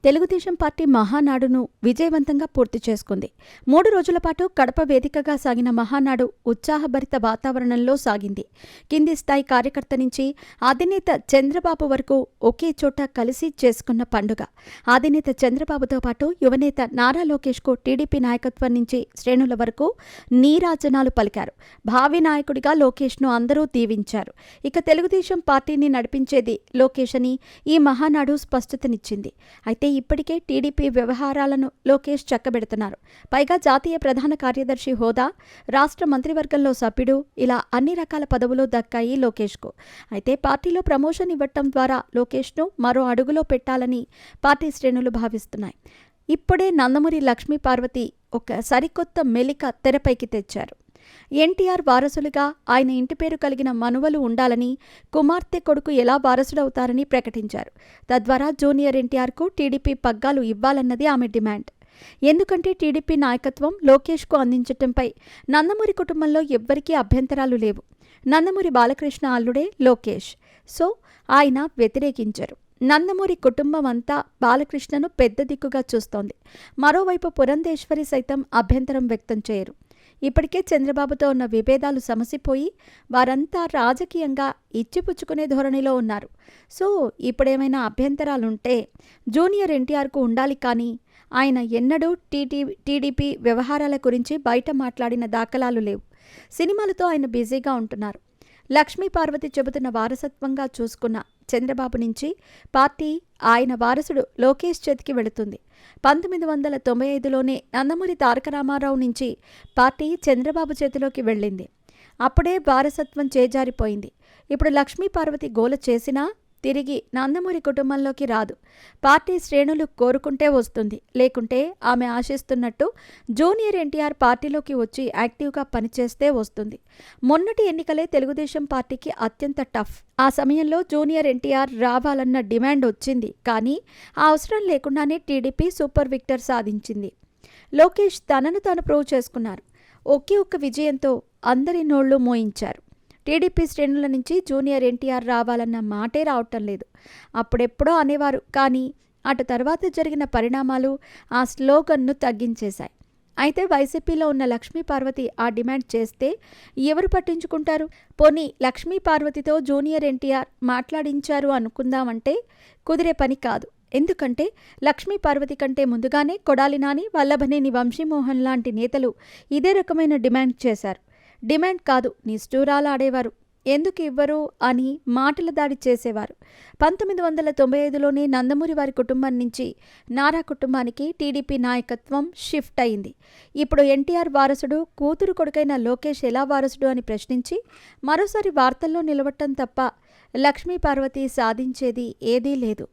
Telugu Desam party మహానాడును విజయవంతంగా పూర్తి చేసుకుంది. 3 రోజుల పాటు కడప వేదికగా సాగిన మహానాడు ఉత్సాహభరిత వాతావరణంలో సాగింది. కింది స్థాయి కార్యకర్త నుంచి అధినేత చంద్రబాబు వరకు ఒకే చోట కలిసి చేసుకున్న పండుగ. అధినేత చంద్రబాబుతో పాటు యువనేత నారా లోకేష్కు టీడీపీ నాయకత్వం నుంచి శ్రేణుల వరకు నీరాజనాలు పలికారు. భావి నాయకుడిగా లోకేష్ను అందరూ దీవించారు. ఇక తెలుగుదేశం పార్టీని నడిపించేది లోకేష్ అని ఈ మహానాడు స్పష్టతనిచ్చింది. అయితే ఇప్పటికే టీడీపీ వ్యవహారాలను లోకేష్ చక్కబెడుతున్నారు. పైగా జాతీయ ప్రధాన కార్యదర్శి హోదా, రాష్ట్ర మంత్రివర్గంలో సభ్యుడు, ఇలా అన్ని రకాల పదవులు దక్కాయి లోకేష్కు. అయితే పార్టీలో ప్రమోషన్ ఇవ్వటం ద్వారా లోకేష్ను మరో అడుగులో పెట్టాలని పార్టీ శ్రేణులు భావిస్తున్నాయి. ఇప్పుడే నందమూరి లక్ష్మీ పార్వతి ఒక సరికొత్త మెలిక తెరపైకి తెచ్చారు. ఎన్టీఆర్ వారసులుగా ఆయన ఇంటి పేరు కలిగిన మనువలు ఉండాలని, కుమార్తె కొడుకు ఎలా వారసుడవుతారని ప్రకటించారు. తద్వారా జూనియర్ ఎన్టీఆర్కు టీడీపీ పగ్గాలు ఇవ్వాలన్నది ఆమె డిమాండ్. ఎందుకంటే టీడీపీ నాయకత్వం లోకేష్కు అందించటంపై నందమూరి కుటుంబంలో ఎవ్వరికీ అభ్యంతరాలు లేవు. నందమూరి బాలకృష్ణ అల్లుడే లోకేష్. సో ఆయన వ్యతిరేకించరు. నందమూరి కుటుంబం అంతా బాలకృష్ణను పెద్ద దిక్కుగా చూస్తోంది. మరోవైపు పురంధేశ్వరి సైతం అభ్యంతరం వ్యక్తం చేయరు. ఇప్పటికే చంద్రబాబుతో ఉన్న విభేదాలు సమసిపోయి వారంతా రాజకీయంగా ఇచ్చిపుచ్చుకునే ధోరణిలో ఉన్నారు. సో ఇప్పుడేమైనా అభ్యంతరాలుంటే జూనియర్ ఎన్టీఆర్కు ఉండాలి, కానీ ఆయన ఎన్నడూ టీడీపీ వ్యవహారాల గురించి బయట మాట్లాడిన దాఖలాలు లేవు. సినిమాలతో ఆయన బిజీగా ఉంటున్నారు. లక్ష్మీ పార్వతి చెబుతున్న వారసత్వంగా చూసుకున్న చంద్రబాబు నుంచి పార్టీ ఆయన వారసుడు లోకేష్ చేతికి వెళుతుంది. 1995లోనే నందమూరి తారక రామారావు నుంచి పార్టీ చంద్రబాబు చేతిలోకి వెళ్ళింది. అప్పుడే వారసత్వం చేజారిపోయింది. ఇప్పుడు లక్ష్మీ పార్వతి గోల చేసినా తిరిగి నందమూరి కుటుంబంలోకి రాదు. పార్టీ శ్రేణులు కోరుకుంటే వస్తుంది, లేకుంటే ఆమె ఆశిస్తున్నట్టు జూనియర్ ఎన్టీఆర్ పార్టీలోకి వచ్చి యాక్టివ్గా పనిచేస్తే వస్తుంది. మొన్నటి ఎన్నికలే తెలుగుదేశం పార్టీకి అత్యంత టఫ్. ఆ సమయంలో జూనియర్ ఎన్టీఆర్ రావాలన్న డిమాండ్ వచ్చింది, కానీ ఆ అవసరం లేకుండానే టీడీపీ సూపర్ విక్టర్ సాధించింది. లోకేష్ తనను తాను ప్రూవ్ చేసుకున్నారు. ఒకే ఒక్క విజయంతో అందరి నోళ్లు మోయించారు. టీడీపీ శ్రేణుల నుంచి జూనియర్ ఎన్టీఆర్ రావాలన్న మాటే రావటం లేదు. అప్పుడెప్పుడో అనేవారు, కానీ అటు తర్వాత జరిగిన పరిణామాలు ఆ స్లోగన్ను తగ్గించేశాయి. అయితే వైసీపీలో ఉన్న లక్ష్మీ పార్వతి ఆ డిమాండ్ చేస్తే ఎవరు పట్టించుకుంటారు? పోనీ లక్ష్మీ పార్వతితో జూనియర్ ఎన్టీఆర్ మాట్లాడించారు అనుకుందామంటే కుదిరే పని కాదు. ఎందుకంటే లక్ష్మీ పార్వతి కంటే ముందుగానే కొడాలి నాని, వల్లభనేని వంశీమోహన్ లాంటి నేతలు ఇదే రకమైన డిమాండ్ చేశారు. డిమాండ్ కాదు, నిష్ఠూరాలు ఆడేవారు. ఎందుకు ఇవ్వరు అని మాటల దాడి చేసేవారు. 1995లోనే నందమూరి వారి కుటుంబం నుంచి నారా కుటుంబానికి టీడీపీ నాయకత్వం షిఫ్ట్ అయింది. ఇప్పుడు ఎన్టీఆర్ వారసుడు, కూతురు కొడుకైన లోకేష్ ఎలా వారసుడు అని ప్రశ్నించి మరోసారి వార్తల్లో నిలవటం తప్ప లక్ష్మీ పార్వతి సాధించేది ఏదీ లేదు.